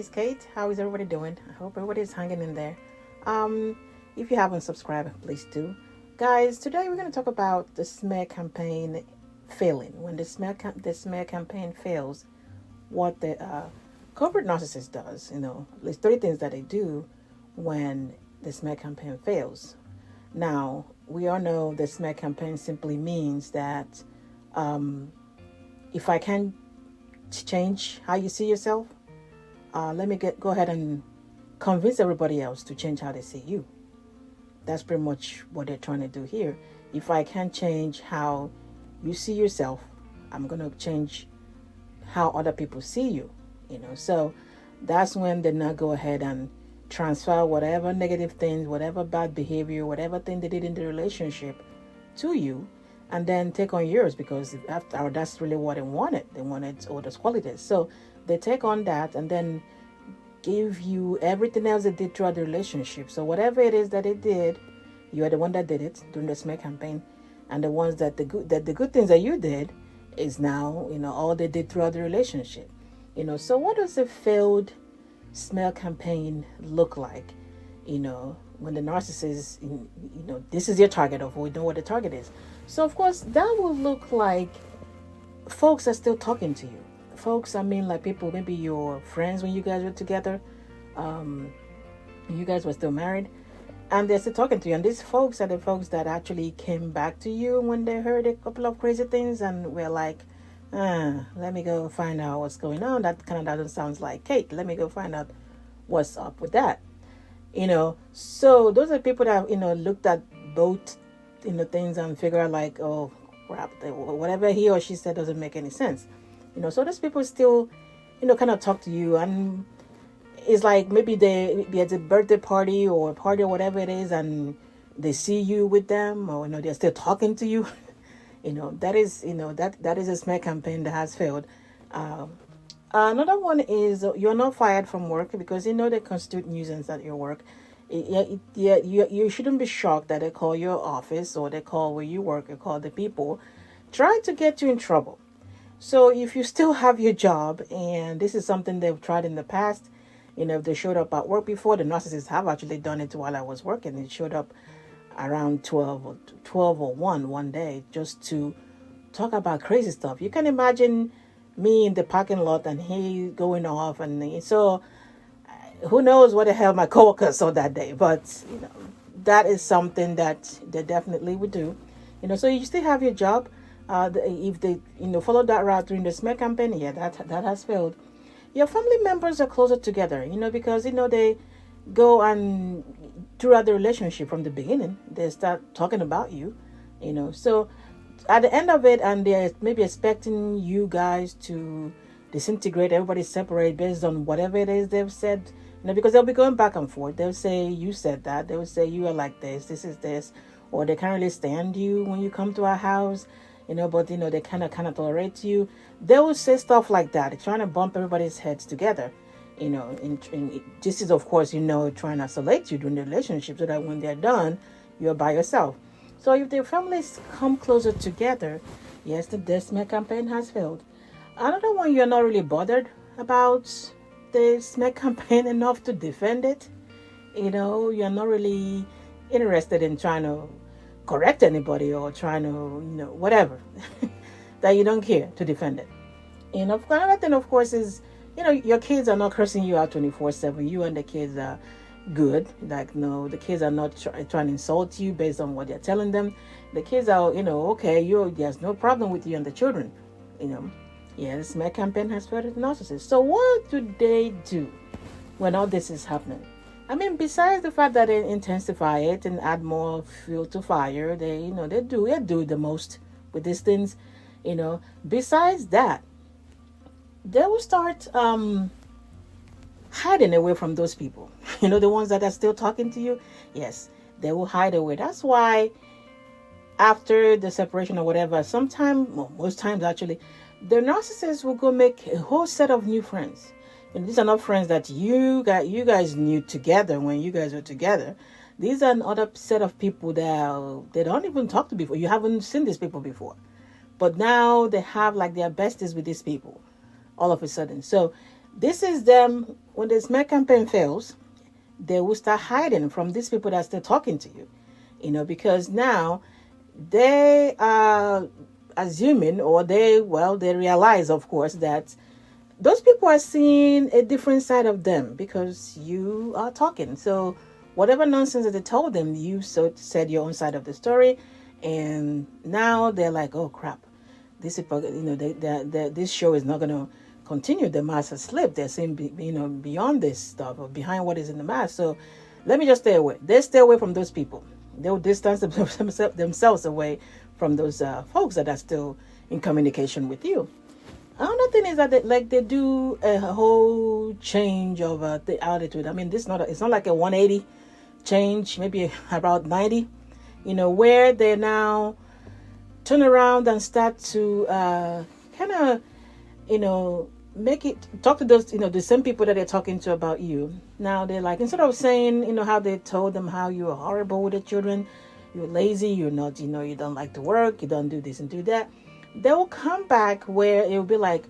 is Kate. How is everybody doing? I hope everybody's hanging in there. Um, if you haven't subscribed, please do. Guys, today we're going to talk about the smear campaign failing. When the smear campaign fails, what the covert narcissist does. At least three things that they do when the smear campaign fails. Now, we all know the smear campaign simply means that if I can change how you see yourself, let me go ahead and convince everybody else to change how they see you. That's pretty much what they're trying to do here. If I can change how you see yourself, I'm going to change how other people see you. So that's when they now go ahead and transfer whatever negative things, whatever bad behavior, whatever thing they did in the relationship to you, and then take on yours, because after all, that's really what they wanted. They wanted all those qualities. So they take on that and then give you everything else they did throughout the relationship. So whatever it is that they did, you are the one that did it during the smear campaign, and the ones that the good things that you did is now all they did throughout the relationship. So what does a failed smear campaign look like? When the narcissist, this is your target, of we know what the target is. So of course that will look like folks are still talking to you. Folks, I mean, like people, maybe your friends when you guys were together, you guys were still married, and they're still talking to you. And these folks are the folks that actually came back to you when they heard a couple of crazy things and were like, let me go find out what's going on. That kind of doesn't sound like Kate. Let me go find out what's up with that. So those are people that looked at both things and figure out like, oh crap, whatever he or she said doesn't make any sense. So those people still kind of talk to you, and it's like maybe they be at a birthday party or a party or whatever it is, and they see you with them, or they're still talking to you. That is that is a smear campaign that has failed. Another one is you're not fired from work because they constitute nuisance at your work. You shouldn't be shocked that they call your office or they call where you work or call the people trying to get you in trouble. So if you still have your job, and this is something they've tried in the past, if they showed up at work before, the narcissists have actually done it while I was working. It showed up around 12 or 1 day just to talk about crazy stuff. You can imagine me in the parking lot and he going off, and so who knows what the hell my coworkers saw that day. But that is something that they definitely would do. So you still have your job. If they follow that route during the smear campaign, yeah, that has failed. Your family members are closer together, because they go and throughout the relationship from the beginning, they start talking about you, so at the end of it, and they're maybe expecting you guys to disintegrate, everybody separate based on whatever it is they've said, because they'll be going back and forth. They'll say you said that, they will say you are like this is this, or they can't really stand you when you come to our house, but they kind of tolerate you. They will say stuff like that. They're trying to bump everybody's heads together, and this is of course trying to isolate you during the relationship so that when they're done, you're by yourself. So if the families come closer together, yes, the smear campaign has failed. Another one, you're not really bothered about the smear campaign enough to defend it. You're not really interested in trying to correct anybody or trying to, whatever, that you don't care to defend it. Another thing, of course, is, your kids are not cursing you out 24/7. You and the kids are good. Like, no, the kids are not trying to insult you based on what they're telling them. The kids are, okay, there's no problem with you and the children. Yeah, the smear campaign has failed the narcissist. So what do they do when all this is happening? I mean, besides the fact that they intensify it and add more fuel to fire, they do the most with these things. Besides that, they will start hiding away from those people. The ones that are still talking to you. Yes, they will hide away. That's why after the separation or whatever, most times actually, the narcissist will go make a whole set of new friends. These are not friends that you guys knew together when you guys were together. These are another set of people that they don't even talk to before. You haven't seen these people before. But now they have like their besties with these people all of a sudden. So This is them, when the smear campaign fails, they will start hiding from these people that are still talking to you. Because now they are assuming, or they realize, of course, that those people are seeing a different side of them because you are talking. So whatever nonsense that they told them, you said your own side of the story, and now they're like, oh crap, this people, this show is not going to continue. The mask has slipped. They're seeing, beyond this stuff, or behind what is in the mask. So let me just stay away. They stay away from those people. They'll distance themselves away from those folks that are still in communication with you. Another thing is that they do a whole change of the attitude. I mean, it's not like a 180 change, maybe about 90, where they now turn around and start to kind of, make it talk to those, the same people that they're talking to about you. Now they're like, instead of saying, how they told them how you were horrible with the children, you're lazy, you're not, you don't like to work, you don't do this and do that. They will come back where it will be like,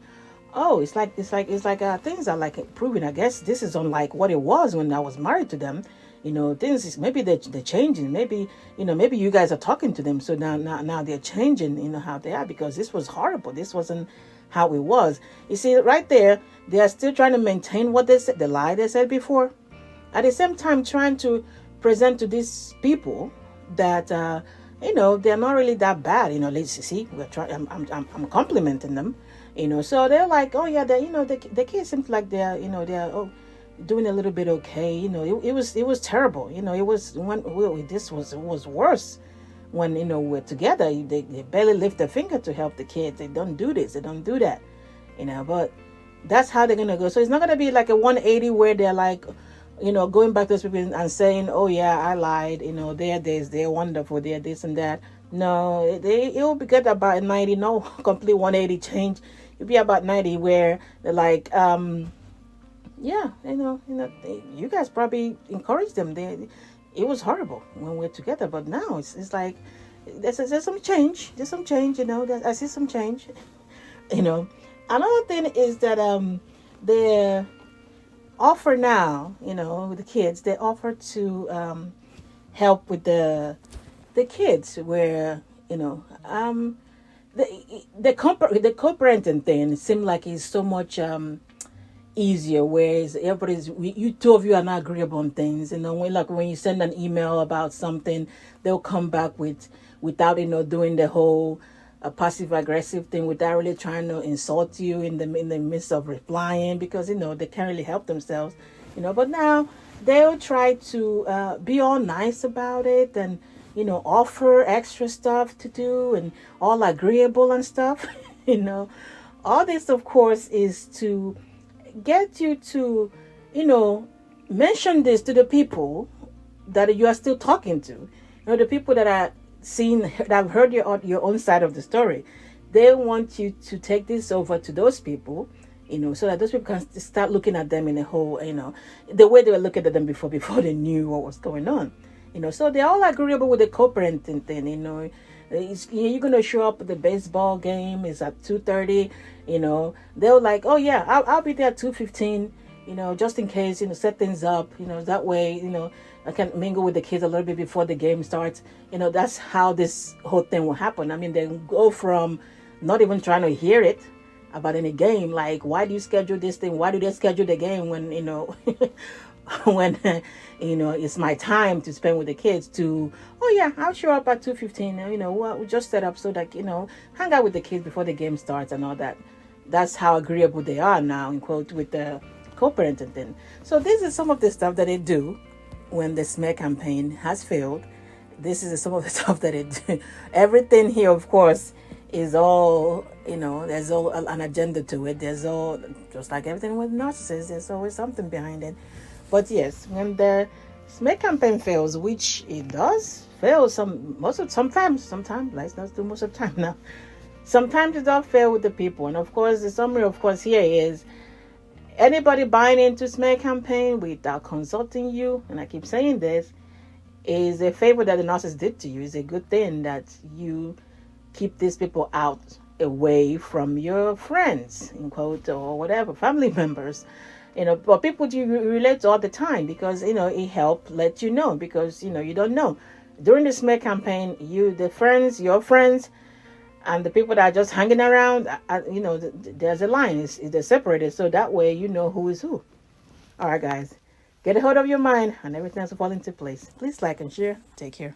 oh, it's like things are like improving. I guess this is unlike what it was when I was married to them. Things is, maybe they're changing. Maybe you guys are talking to them, so now they're changing. How they are, because this was horrible. This wasn't how it was. You see, right there, they are still trying to maintain what they said, the lie they said before. At the same time, trying to present to these people that they're not really that bad. Let's see, we're trying. I'm complimenting them. So they're like, oh yeah, the kids seems like they're doing a little bit okay. It was terrible. It was it was worse when we're together. They barely lift a finger to help the kids. They don't do this, they don't do that. But that's how they're gonna go. So it's not gonna be like a 180 where they're like, going back to those people and saying, oh yeah, I lied, they're wonderful, they're this and that. No, it will be good about 90, no complete 180 change. It'll be about 90 where they're like, yeah, you guys probably encouraged them. It was horrible when we're together, but now it's like, there's some change. There's some change, I see some change. Another thing is that, the offer now, with the kids, they offer to help with the kids, where the co-parenting thing seemed like it's so much easier, whereas you two of you are not agreeable on things. When you send an email about something, they'll come back without doing the whole passive aggressive thing, without really trying to insult you in the midst of replying, because they can't really help themselves. But now they'll try to be all nice about it, and offer extra stuff to do, and all agreeable and stuff. All this, of course, is to get you to mention this to the people that you are still talking to. The people that are that have heard your own side of the story. They want you to take this over to those people, so that those people can start looking at them in a whole, the way they were looking at them before they knew what was going on. So they're all agreeable with the co-parenting thing. You're going to show up at the baseball game. It's at 2:30. They're like, oh yeah, I'll be there at 2:15. Just in case, set things up. That way, I can mingle with the kids a little bit before the game starts. That's how this whole thing will happen. I mean, they go from not even trying to hear it about any game, like, why do you schedule this thing? Why do they schedule the game when, when, it's my time to spend with the kids, to, oh yeah, I'll show up at 2:15. We just set up so that, hang out with the kids before the game starts and all that. That's how agreeable they are now, in quote, with the co-parenting thing. So this is some of the stuff that they do when the smear campaign has failed. This is some of the stuff that they do. Everything here, of course, is all, there's all an agenda to it. There's all, just like everything with narcissists, there's always something behind it. But yes, when the smear campaign fails, which it does fail sometimes, let's not do most of the time now. Sometimes it does fail with the people. And of course, the summary, of course, here is, anybody buying into smear campaign without consulting you, and I keep saying this, is a favor that the narcissist did to you. It's a good thing that you keep these people out away from your friends, in quote, or whatever, family members. But people you relate to all the time, because it helped let you know, because you don't know during the smear campaign, your friends, and the people that are just hanging around, there's a line. They're separated, so that way you know who is who. All right, guys, get a hold of your mind, and everything else will fall into place. Please like and share. Take care.